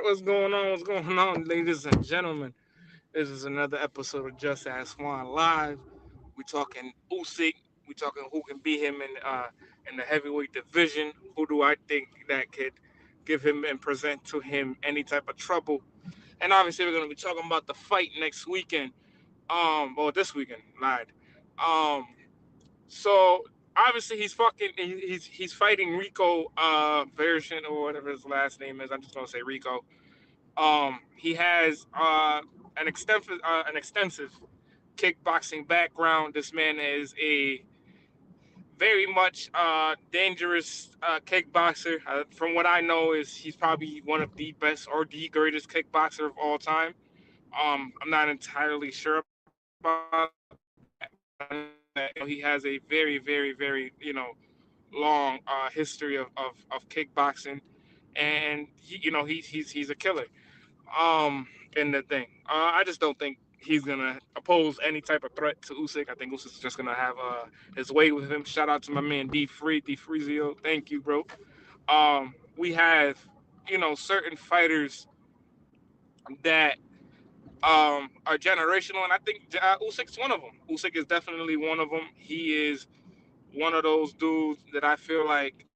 What's going on? What's going on, ladies and gentlemen? This is another episode of Just Ask Juan Live. We talking Usyk. We talking who can beat him in the heavyweight division. Who do I think that could give him and present to him any type of trouble? And obviously, we're gonna be talking about the fight next weekend. Or this weekend, lied. Um, so obviously he's fighting Rico version or whatever his last name is. I'm just gonna say Rico. He has an extensive kickboxing background. This man is a very much dangerous kickboxer. From what I know, is he's probably one of the best or the greatest kickboxer of all time. I'm not entirely sure about that, but I know that he has a very, very, very, long history of kickboxing, and he's a killer. In the thing. I just don't think he's gonna oppose any type of threat to Usyk. I think Usyk's just gonna have his way with him. Shout out to my man D Freezio. Thank you, bro. We have certain fighters that are generational, and I think Usyk's one of them. Usyk is definitely one of them. He is one of those dudes that I feel like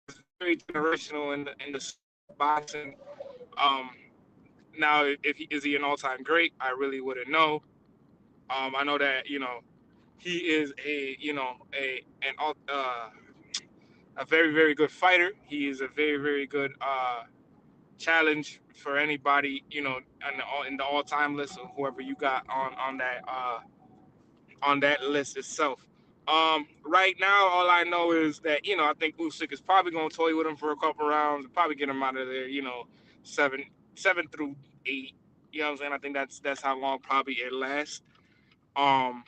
is very generational in the sport of boxing. Um, Now, if he is he an all time great, I really wouldn't know. I know that he is a very very good fighter. He is a very very good challenge for anybody in the all time list of whoever you got on that list itself. Right now, all I know is that I think Usyk is probably going to toy with him for a couple rounds, and probably get him out of there. Seven through eight. You know what I'm saying? I think that's how long probably it lasts. Um,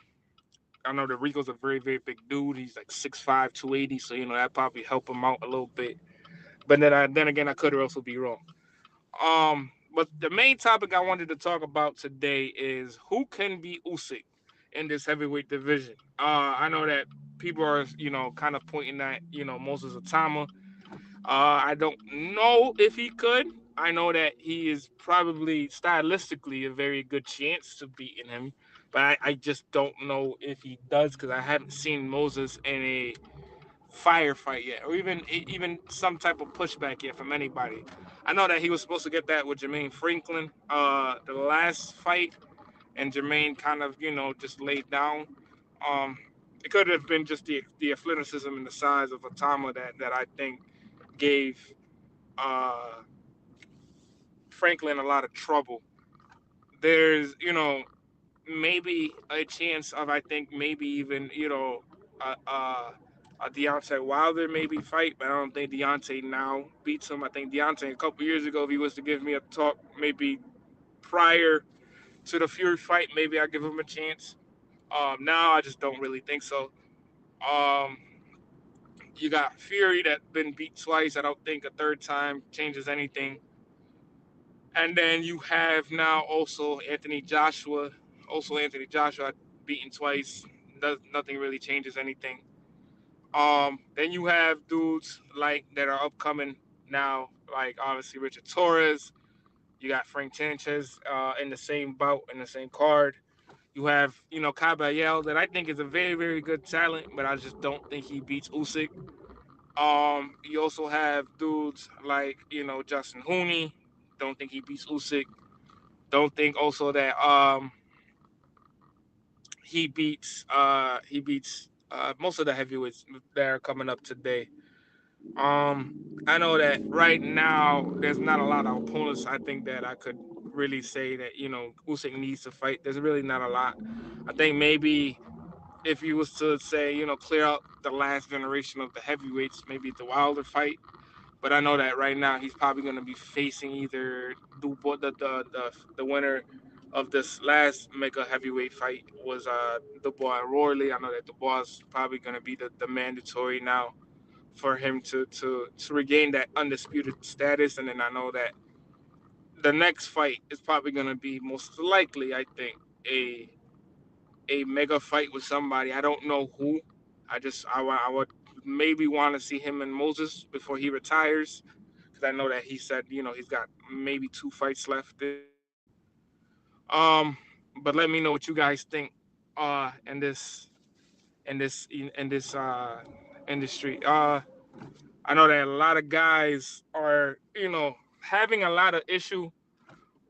I know that Rico's a very very big dude. He's like 6'5", 280, so that probably help him out a little bit. But then again, I could also be wrong. But the main topic I wanted to talk about today is who can beat Usyk in this heavyweight division. I know that people are, kind of pointing at, Moses Atama. I don't know if he could. I know that he is probably stylistically a very good chance to beating him, but I just don't know if he does because I haven't seen Moses in a firefight yet, or even some type of pushback yet from anybody. I know that he was supposed to get that with Jermaine Franklin, the last fight, and Jermaine kind of just laid down. Um, it could have been just the athleticism and the size of Atama that I think gave uh, Franklin a lot of trouble. There's maybe a chance of I think maybe even a Deontay Wilder maybe fight, but I don't think Deontay now beats him. I think Deontay a couple years ago, if he was to give me a talk, maybe prior to the Fury fight, maybe I give him a chance. Now I just don't really think so. Um, you got Fury that been beat twice. I don't think a third time changes anything. And then you have now also Anthony Joshua. Also Anthony Joshua beaten twice. Nothing really changes anything. Then you have dudes like that are upcoming now, like obviously Richard Torres. You got Frank Sanchez in the same bout in the same card. You have Caballel that I think is a very very good talent, but I just don't think he beats Usyk. You also have dudes like Justin Hooney. Don't think he beats Usyk. Don't think also that he beats most of the heavyweights that are coming up today. I know that right now there's not a lot of opponents. I think that I could really say that Usyk needs to fight. There's really not a lot. I think maybe if you was to say clear out the last generation of the heavyweights, maybe the Wilder fight. But I know that right now he's probably going to be facing either the winner of this last mega heavyweight fight was Dubois and Royley. I know that Dubois is probably going to be the mandatory now for him to regain that undisputed status. And then I know that the next fight is probably going to be most likely, I think, a mega fight with somebody. I don't know who. I would maybe want to see him and Moses before he retires, because I know that he said he's got maybe 2 fights left this year. Um, but let me know what you guys think in this industry. I know that a lot of guys are having a lot of issue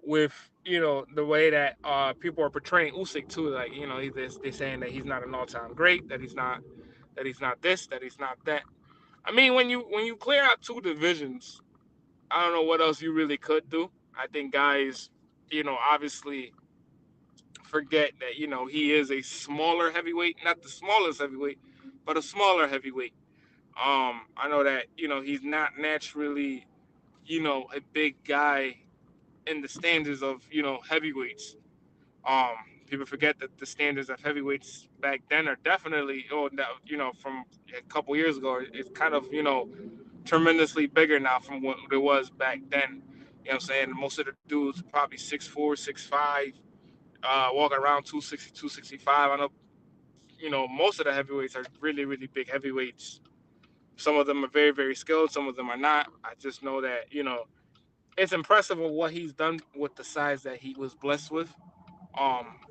with the way that people are portraying Usyk too. Like they're saying that he's not an all-time great, that he's not this, that he's not that. I mean, when you clear out 2 divisions, I don't know what else you really could do. I think guys, obviously forget that he is a smaller heavyweight, not the smallest heavyweight, but a smaller heavyweight. I know that he's not naturally a big guy in the standards of heavyweights. Um, People forget that the standards of heavyweights back then are definitely, from a couple years ago, it's kind of tremendously bigger now from what it was back then. You know what I'm saying? Most of the dudes probably 6'4", 6'5", walking around 260, 265. I know most of the heavyweights are really, really big heavyweights. Some of them are very, very skilled. Some of them are not. I just know that it's impressive of what he's done with the size that he was blessed with.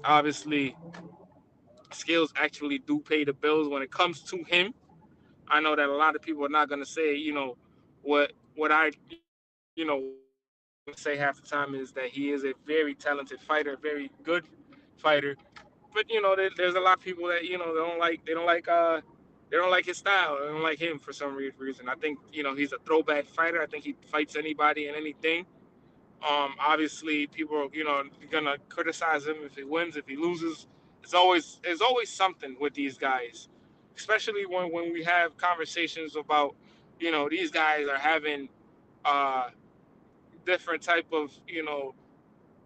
Obviously, skills actually do pay the bills when it comes to him. I know that a lot of people are not gonna say what I what I'm gonna say half the time is that he is a very talented fighter, very good fighter. But there's a lot of people that they don't like his style. They don't like him for some reason. I think he's a throwback fighter. I think he fights anybody and anything. Obviously, people are gonna criticize him if he wins, if he loses. It's always something with these guys, especially when we have conversations about these guys are having uh, different type of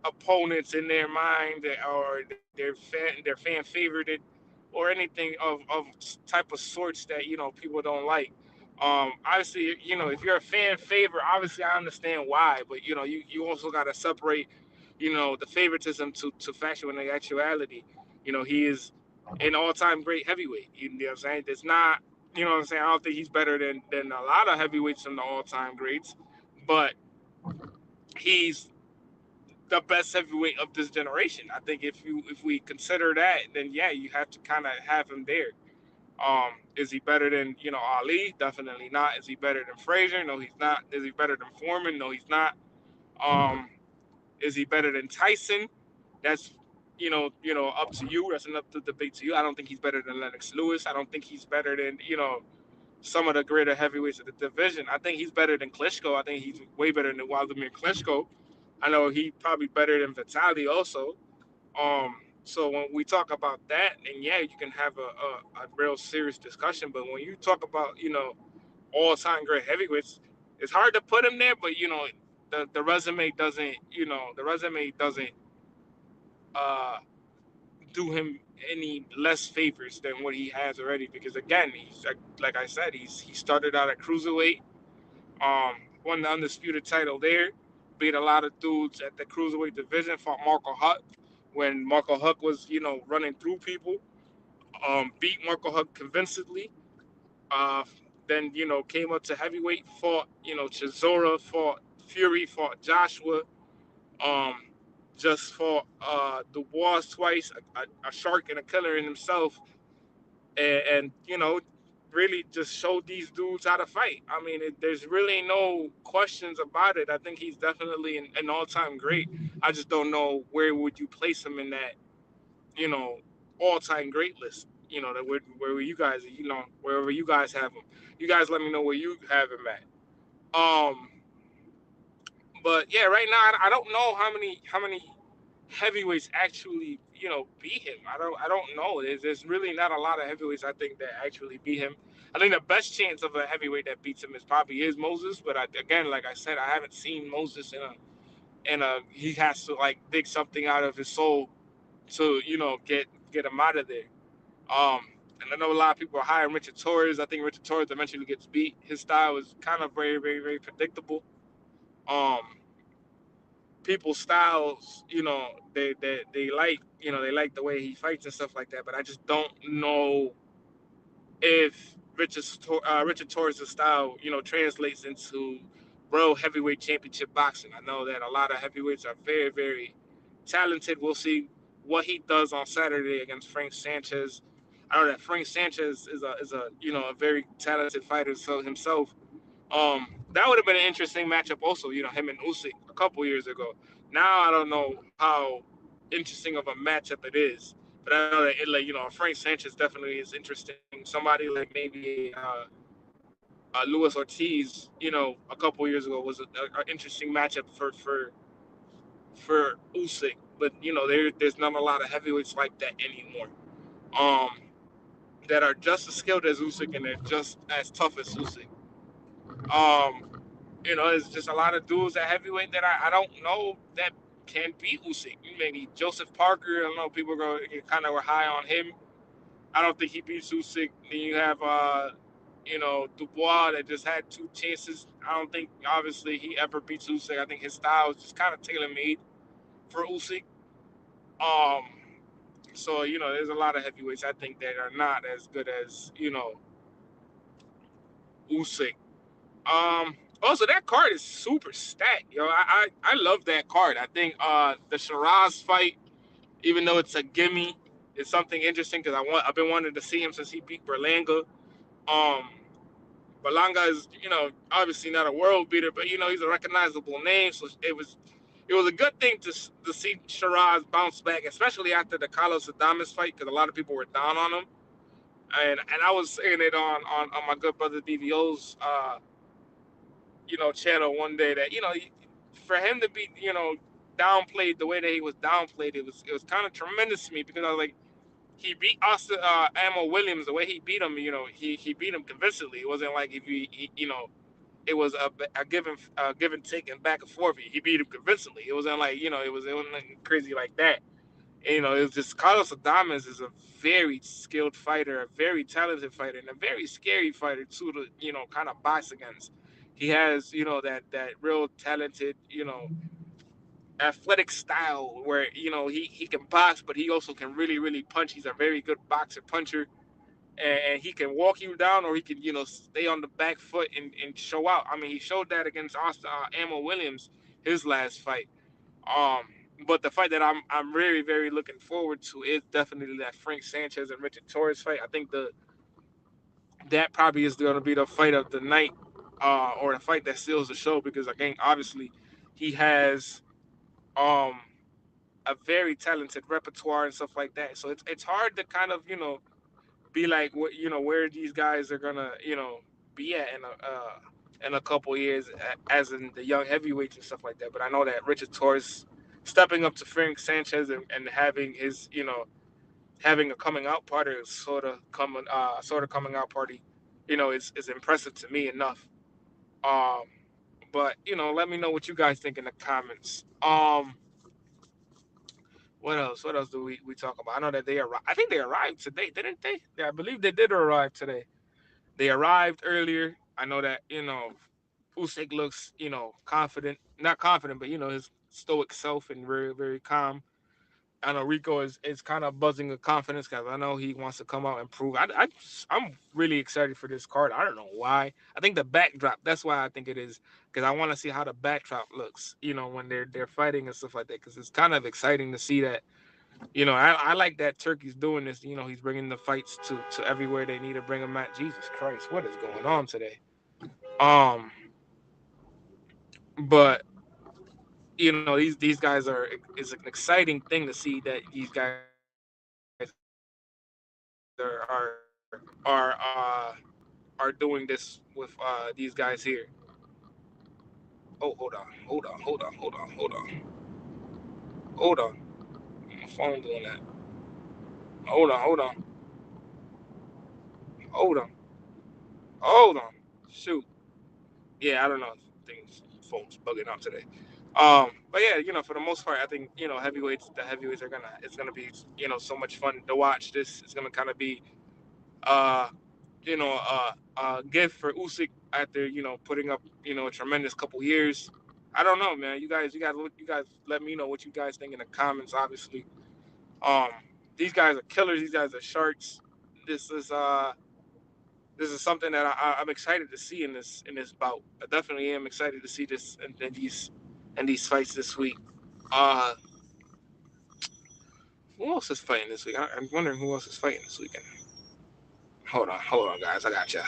opponents in their mind or they're fan favorited or anything of type of sorts that people don't like. Obviously, if you're a fan favorite, obviously I understand why, but you also got to separate the favoritism to factual and the actuality. He is an all-time great heavyweight. You know what I'm saying? It's not, what I'm saying. I don't think he's better than a lot of heavyweights from the all-time greats, but he's the best heavyweight of this generation. I think if we consider that, then yeah, you have to kind of have him there. Is he better than Ali? Definitely not. Is he better than Frazier? No, he's not. Is he better than Foreman? No, he's not. Um, is he better than Tyson? That's up to you. That's an up to debate to you. I don't think he's better than Lennox Lewis. I don't think he's better than some of the greater heavyweights of the division. I think he's better than Klitschko. I think he's way better than Wladimir Klitschko. I know he probably better than Vitali also. So when we talk about that, then yeah, you can have a real serious discussion. But when you talk about all time great heavyweights, it's hard to put him there. But the resume doesn't uh, do him any less favors than what he has already. Because again, he's like I said, he started out at cruiserweight, won the undisputed title there, beat a lot of dudes at the cruiserweight division, fought Marco Huck when Marco Huck was running through people, beat Marco Huck convincingly. Uh, then came up to heavyweight, fought Chisora, fought Fury, fought Joshua. Um, just fought Dubois twice, a shark and a killer in himself, and really just showed these dudes how to fight. I mean, there's really no questions about it. I think he's definitely an all-time great. I just don't know where would you place him in that you know all-time great list. That where you guys wherever you guys have him. You guys let me know where you have him at. Um, but yeah, right now I don't know how many heavyweights actually beat him. I don't know. There's really not a lot of heavyweights I think that actually beat him. I think the best chance of a heavyweight that beats him is probably Moses. But again, like I said, I haven't seen Moses in a he has to like dig something out of his soul to get him out of there. Um, and I know a lot of people are high on Richard Torres. I think Richard Torres eventually gets beat. His style is kind of very, very, very predictable. Um, People's styles, they like the way he fights and stuff like that. But I just don't know if Richard Torres' style, translates into world heavyweight championship boxing. I know that a lot of heavyweights are very, very talented. We'll see what he does on Saturday against Frank Sanchez. I know that Frank Sanchez is a a very talented fighter so himself. That would have been an interesting matchup also. Him and Usyk a couple years ago. Now I don't know how interesting of a matchup it is, but I know that Frank Sanchez definitely is interesting. Somebody like maybe Luis Ortiz, a couple years ago was a interesting matchup for Usyk. But there's not a lot of heavyweights like that anymore. Um, that are just as skilled as Usyk and they're just as tough as Usyk. Um, it's just a lot of dudes at heavyweight that I don't know that can beat Usyk. Maybe Joseph Parker. I don't know. People go kind of were high on him. I don't think he beats Usyk. Then you have Dubois that just had two chances. I don't think obviously he ever beats Usyk. I think his style is just kind of tailor made for Usyk. Um, so there's a lot of heavyweights I think that are not as good as Usyk. Also, that card is super stacked, yo. I love that card. I think the Shiraz fight, even though it's a gimme, is something interesting because I've been wanting to see him since he beat Berlanga. Um, Berlanga is obviously not a world beater, but he's a recognizable name, so it was a good thing to see Shiraz bounce back, especially after the Carlos Adames fight because a lot of people were down on him, and I was saying it on my good brother DVO's channel one day that for him to be downplayed the way that he was downplayed, it was kind of tremendous to me because I was like, he beat Austin Amo Williams the way he beat him. He beat him convincingly. It wasn't like if it was a give and take and back and forth. He beat him convincingly. It wasn't like it wasn't crazy like that. It was just Carlos Adames is a very skilled fighter, a very talented fighter, and a very scary fighter too to kind of box against. He has that real talented athletic style where he can box, but he also can really punch. He's a very good boxer puncher, and he can walk you down or he can stay on the back foot and show out. I mean, he showed that against Austin Amo Williams his last fight. Um, but the fight that I'm really very looking forward to is definitely that Frank Sanchez and Richard Torres fight. I think the that probably is going to be the fight of the night, or the fight that seals the show because again, obviously, he has um a very talented repertoire and stuff like that. So it's hard to kind of be like what where these guys are gonna be at in a couple years as in the young heavyweights and stuff like that. But I know that Richard Torres stepping up to Frank Sanchez and having his having a coming out party is sort of coming out party is impressive to me enough. Um, but let me know what you guys think in the comments. What else? What else do we talk about? I know that they arrived. I think they arrived today, didn't they? Yeah, I believe they did arrive today. They arrived earlier. I know that Usyk looks confident, not confident, but his stoic self and very very calm. I know Rico is kind of buzzing with confidence because I know he wants to come out and prove. I'm really excited for this card. I don't know why. I think the backdrop. That's why I think it is because I want to see how the backdrop looks. When they're fighting and stuff like that. Because it's kind of exciting to see that I like that Turkey's doing this. He's bringing the fights to everywhere they need to bring them at. Jesus Christ, what is going on today? Um, but these guys are. It's an exciting thing to see that these guys are are doing this with these guys here. Oh, hold on. My phone doing that. Hold on, hold on, hold on. Shoot. Yeah, I don't know. Things phones bugging out today. But yeah, for the most part, I think the heavyweights are gonna it's gonna be so much fun to watch. This is gonna kind of be uh a gift for Usyk after putting up a tremendous couple years. I don't know, man. You guys let me know what you guys think in the comments. Obviously, um, these guys are killers. These guys are sharks. This is this is something that I'm excited to see in this bout. I definitely am excited to see this in these fights this week. Uh, who else is fighting this week? I'm wondering who else is fighting this weekend. Hold on, guys. I got you.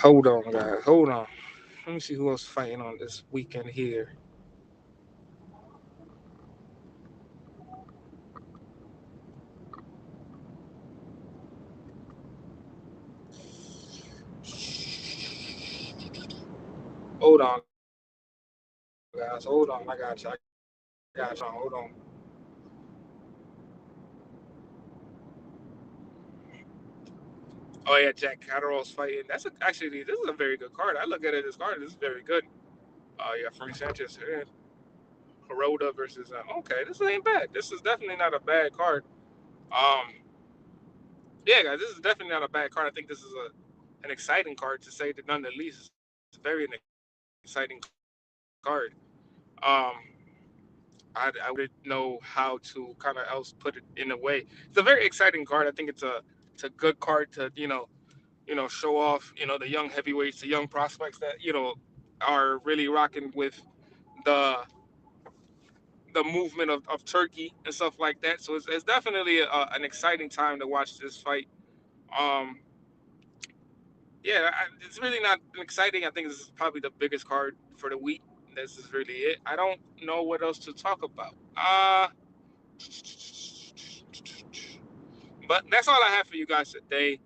Hold on, guys. Hold on. Let me see who else fighting on this weekend here. Hold on, guys. Hold on. I got you. I got you. Hold on. Oh yeah, Jack Catterall's fighting. Actually, this is a very good card. I look at it as card. This is very good. Yeah, Frank Sanchez here. Kuroda versus. Okay, this ain't bad. This is definitely not a bad card. Um, yeah, guys, this is definitely not a bad card. I think this is an exciting card to say the none the least. It's very an exciting card. Um, I wouldn't know how to kind of else put it in a way. It's a very exciting card. I think it's a good card to show off the young heavyweights, the young prospects that are really rocking with the the movement of Turkey and stuff like that. So it's definitely an exciting time to watch this fight. Um, yeah, it's really not exciting. I think this is probably the biggest card for the week. This is really it. I don't know what else to talk about. But that's all I have for you guys today.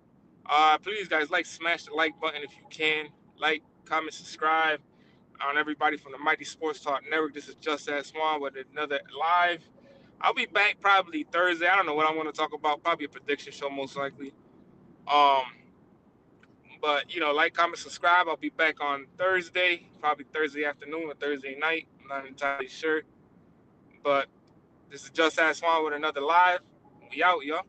Please, guys, smash the like button if you can. Like, comment, subscribe. On everybody from the Mighty Sports Talk Network. This is Just As Swan with another live. I'll be back probably Thursday. I don't know what I want to talk about. Probably a prediction show, most likely. Um, but like, comment, subscribe. I'll be back on Thursday, probably Thursday afternoon or Thursday night. I'm not entirely sure. But this is Just As Swan with another live. We out, y'all.